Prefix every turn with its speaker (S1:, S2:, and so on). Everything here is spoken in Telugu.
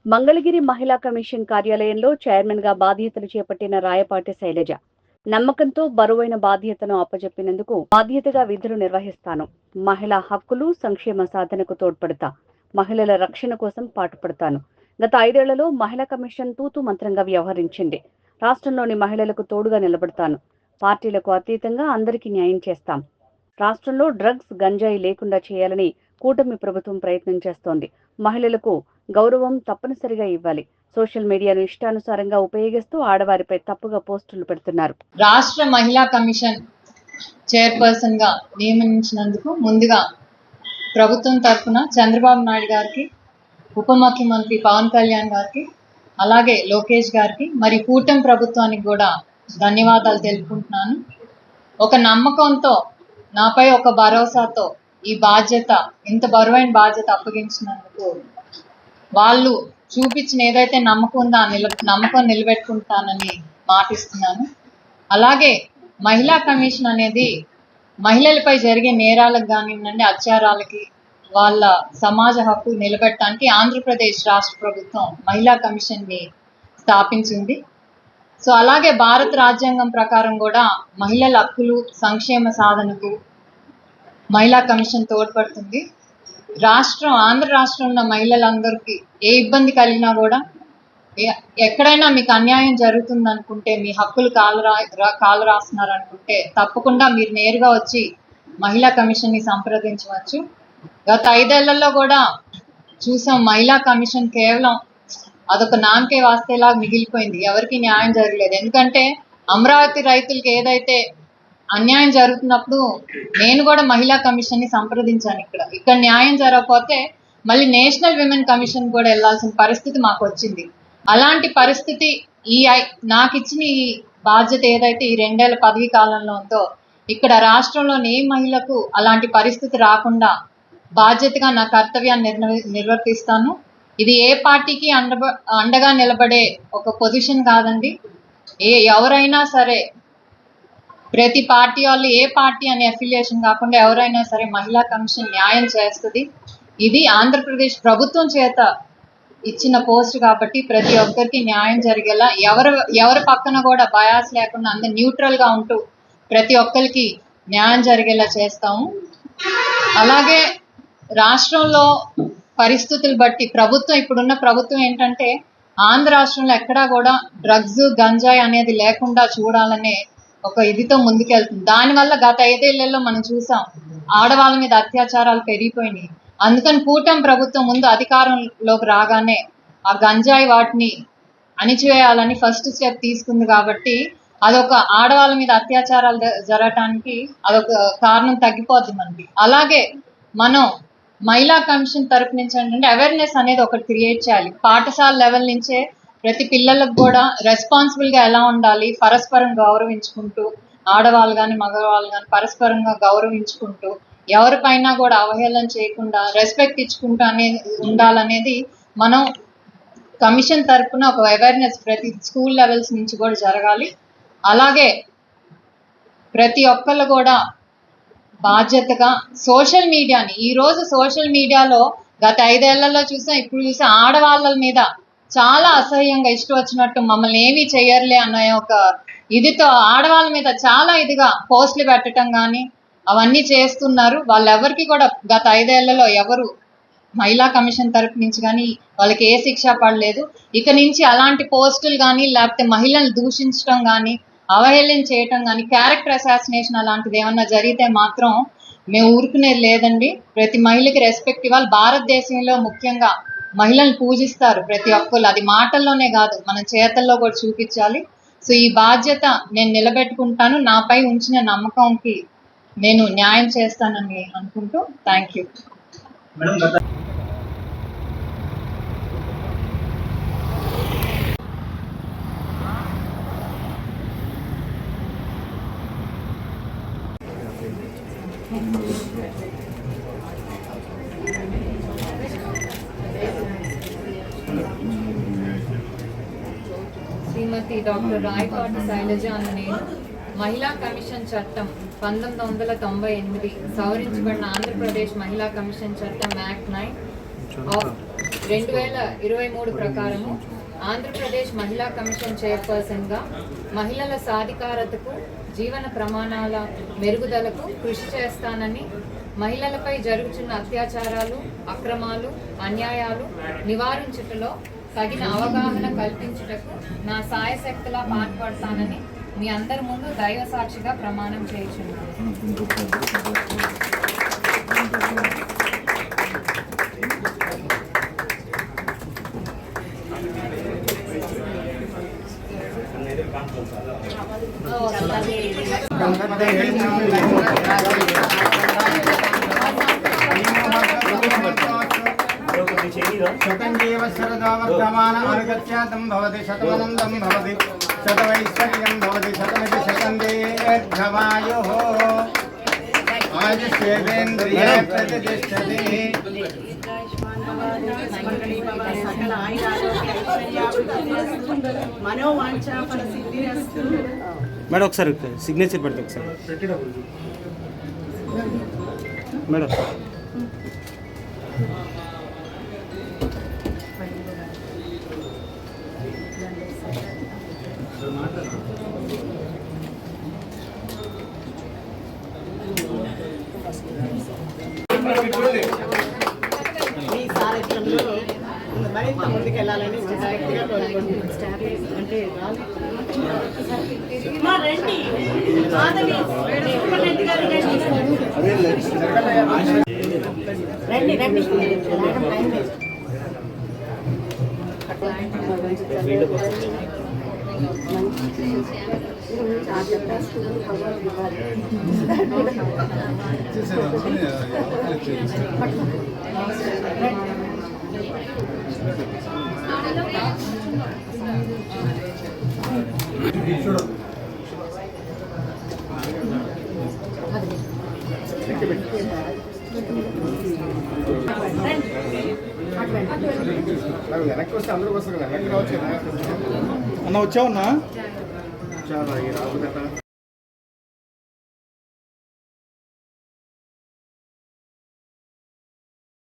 S1: మంగళగిరి మహిళా కమిషన్ కార్యాలయంలో చైర్మన్ గా బాధ్యతలు చేపట్టిన రాయపాటి శైలజ నమ్మకంతో బరువైన బాధ్యతను అప్పచెప్పినందుకు బాధ్యతగా విధులు నిర్వహిస్తాను. మహిళా హక్కులు సంక్షేమ సాధనకు తోడ్పడతా. మహిళల రక్షణ కోసం పాటుపడతాను. గత 5 ఏళ్లలో మహిళా కమిషన్ తూతు మంత్రంగా వ్యవహరించింది. రాష్ట్రంలోని మహిళలకు తోడుగా నిలబడతాను. పార్టీలకు అతీతంగా అందరికీ న్యాయం చేస్తాం. రాష్ట్రంలో డ్రగ్స్ గంజాయి లేకుండా చేయాలని కూటమి ప్రభుత్వం ప్రయత్నం చేస్తోంది. మహిళలకు గౌరవం తప్పనిసరిగా ఇవ్వాలి. సోషల్ మీడియాను ఇష్టానుసారంగా ఉపయోగిస్తూ ఆడవారిపై తప్పుగా పోస్టులు పెడుతున్నారు.
S2: రాష్ట్ర మహిళా కమిషన్ చైర్పర్సన్ గా నియమించినందుకు ముందుగా ప్రభుత్వం తరఫున చంద్రబాబు నాయుడు గారికి, ఉప ముఖ్యమంత్రి పవన్ కళ్యాణ్ గారికి, అలాగే లోకేష్ గారికి, మరి కూటమి ప్రభుత్వానికి కూడా ధన్యవాదాలు తెలుపుకుంటున్నాను. ఒక నమ్మకంతో, నాపై ఒక భరోసాతో ఈ బాధ్యత, ఇంత బరువైన బాధ్యత అప్పగించినందుకు వాళ్ళు చూపించిన ఏదైతే నమ్మకం ఉందో ఆ నమ్మకం నిలబెట్టుకుంటానని మాటిస్తున్నాను. అలాగే మహిళా కమిషన్ అనేది మహిళలపై జరిగే నేరాలకు కానివ్వండి, అత్యాచారాలకి వాళ్ళ సమాజ హక్కు నిలబెట్టడానికి ఆంధ్రప్రదేశ్ రాష్ట్ర ప్రభుత్వం మహిళా కమిషన్ని స్థాపించింది. సో అలాగే భారత రాజ్యాంగం ప్రకారం కూడా మహిళల హక్కులు సంక్షేమ సాధనకు మహిళా కమిషన్ తోడ్పడుతుంది. ఆంధ్ర రాష్ట్రంలో ఉన్న మహిళలందరికీ ఏ ఇబ్బంది కలిగినా కూడా, ఎక్కడైనా మీకు అన్యాయం జరుగుతుంది అనుకుంటే, మీ హక్కులు కాలు రాస్తున్నారు అనుకుంటే తప్పకుండా మీరు నేరుగా వచ్చి మహిళా కమిషన్ని సంప్రదించవచ్చు. గత 5 ఏళ్లలో కూడా చూసాం, మహిళా కమిషన్ కేవలం అదొక నామకే వాస్తేలాగా మిగిలిపోయింది. ఎవరికి న్యాయం జరగలేదు. ఎందుకంటే అమరావతి రైతులకి ఏదైతే అన్యాయం జరుగుతున్నప్పుడు నేను కూడా మహిళా కమిషన్ ని సంప్రదించాను. ఇక్కడ న్యాయం జరగకపోతే మళ్ళీ నేషనల్ విమెన్ కమిషన్ కూడా వెళ్లాల్సిన పరిస్థితి మాకు వచ్చింది. అలాంటి పరిస్థితి నాకు ఇచ్చిన ఈ బాధ్యత ఏదైతే ఈ 2 ఏళ్ల పదవీ కాలంలో ఉందో, ఇక్కడ రాష్ట్రంలోని ఏ మహిళకు అలాంటి పరిస్థితి రాకుండా బాధ్యతగా నా కర్తవ్యాన్ని నిర్వర్తిస్తాను. ఇది ఏ పార్టీకి అండగా నిలబడే ఒక పొజిషన్ కాదండి. ఎవరైనా సరే, ప్రతి పార్టీ వాళ్ళు ఏ పార్టీ అనే అఫిలియేషన్ కాకుండా ఎవరైనా సరే మహిళా కమిషన్ న్యాయం చేస్తుంది. ఇది ఆంధ్రప్రదేశ్ ప్రభుత్వం చేత ఇచ్చిన పోస్ట్ కాబట్టి ప్రతి ఒక్కరికి న్యాయం జరిగేలా, ఎవరి పక్కన కూడా బయాస్ లేకుండా అందరు న్యూట్రల్ గా ఉంటూ ప్రతి ఒక్కరికి న్యాయం జరిగేలా చేస్తాము. అలాగే రాష్ట్రంలో పరిస్థితులు బట్టి ఇప్పుడున్న ప్రభుత్వం ఏంటంటే, ఆంధ్ర రాష్ట్రంలో ఎక్కడా కూడా డ్రగ్స్ గంజాయి అనేది లేకుండా చూడాలనే ఒక ఇదితో ముందుకెళ్తుంది. దానివల్ల గత 5 ఏళ్లలో మనం చూసాం, ఆడవాళ్ళ మీద అత్యాచారాలు పెరిగిపోయినాయి. అందుకని కూటమి ప్రభుత్వం ముందు అధికారంలోకి రాగానే ఆ గంజాయి వాటిని అణిచివేయాలని ఫస్ట్ స్టెప్ తీసుకుంది. కాబట్టి అదొక ఆడవాళ్ళ మీద అత్యాచారాలు జరగటానికి అదొక కారణం తగ్గిపోద్ది మనకి. అలాగే మనం మహిళా కమిషన్ తరపు నుంచి ఏంటంటే అవేర్నెస్ అనేది ఒకటి క్రియేట్ చేయాలి. పాఠశాల లెవెల్ నుంచే ప్రతి పిల్లలకు కూడా రెస్పాన్సిబుల్ గా ఎలా ఉండాలి, పరస్పరం గౌరవించుకుంటూ, ఆడవాళ్ళు కానీ మగవాళ్ళు కానీ పరస్పరంగా గౌరవించుకుంటూ, ఎవరిపైనా కూడా అవహేళన చేయకుండా రెస్పెక్ట్ ఇచ్చుకుంటూ ఉండాలనేది మనం కమిషన్ తరపున ఒక అవేర్నెస్ ప్రతి స్కూల్ లెవెల్స్ నుంచి కూడా జరగాలి. అలాగే ప్రతి ఒక్కళ్ళు కూడా బాధ్యతగా సోషల్ మీడియాని, ఈరోజు సోషల్ మీడియాలో గత 5 ఏళ్లలో చూసాం, ఇప్పుడు చూసాం, ఆడవాళ్ళ మీద చాలా అసహ్యంగా ఇష్టం వచ్చినట్టు మమ్మల్ని ఏమీ చెయ్యర్లే అనే ఒక ఇదితో ఆడవాళ్ళ మీద చాలా ఇదిగా పోస్టులు పెట్టడం కానీ అవన్నీ చేస్తున్నారు. వాళ్ళెవరికి కూడా గత 5 ఏళ్లలో ఎవరు మహిళా కమిషన్ తరపు నుంచి కానీ వాళ్ళకి ఏ శిక్ష పడలేదు. ఇక నుంచి అలాంటి పోస్టులు కానీ, లేకపోతే మహిళలను దూషించడం కానీ, అవహేళన చేయటం కానీ, క్యారెక్టర్ అసాసినేషన్ అలాంటిది ఏమన్నా జరిగితే మాత్రం మేము ఊరుకునేది లేదండి. ప్రతి మహిళకి రెస్పెక్ట్ ఇవ్వాలి. భారతదేశంలో ముఖ్యంగా మహిళలను పూజిస్తారు ప్రతి ఒక్కరు. అది మాటల్లోనే కాదు, మన చేతల్లో కూడా చూపించాలి. సో ఈ బాధ్యత నేను నిలబెట్టుకుంటాను. నాపై ఉంచిన నమ్మకంకి నేను న్యాయం చేస్తానని అనుకుంటూ thank you.
S3: Srimathi doctor Rayapati Sailaja అను నేను మహిళా కమిషన్ చట్టం 1998 సవరించబడిన ఆంధ్రప్రదేశ్ మహిళా కమిషన్ చట్టం యాక్ట్ 9 ఆఫ్ 2023 ప్రకారము ఆంధ్రప్రదేశ్ మహిళా కమిషన్ చైర్పర్సన్గా మహిళల సాధికారతకు జీవన ప్రమాణాల మెరుగుదలకు కృషి చేస్తానని, మహిళలపై జరుగుతున్న అత్యాచారాలు, అక్రమాలు, అన్యాయాలు నివారించుటలో తగిన అవగాహన కల్పించుటకు నా సాయశక్తులా పాటుపడతానని మీ అందరి ముందు దైవ సాక్షిగా ప్రమాణం చేయుచున్నాను.
S4: శతంజీవ శరదావర్ధమాన అనుగత్యాతం భవతి శతమనందం భవతి శతవైశ్వర్యం భవతి శతమితి శతందేర్ఘమాయుః ఆయుష్యేంద్రియే ప్రతిష్టతి.
S5: మేడం ఒకసారి సిగ్నేచర్ పెడితే ఒకసారి మేడం.
S6: మీ సారథ్యంలో మరింత ముందుకెళ్ళాలని వినాయకుడిగా కోరుకుంటున్నాను. అంటే రండి కాదని సూపరింటెండెంట్ గారు రండి రండి టైం వేస్ట్.
S4: వెనక్కి వస్తే అందరూ వస్తారు కదా, వెనక్కి రావచ్చు కదా.
S5: అన్న వచ్చావన్నా?
S4: చాలా రాదు కదా.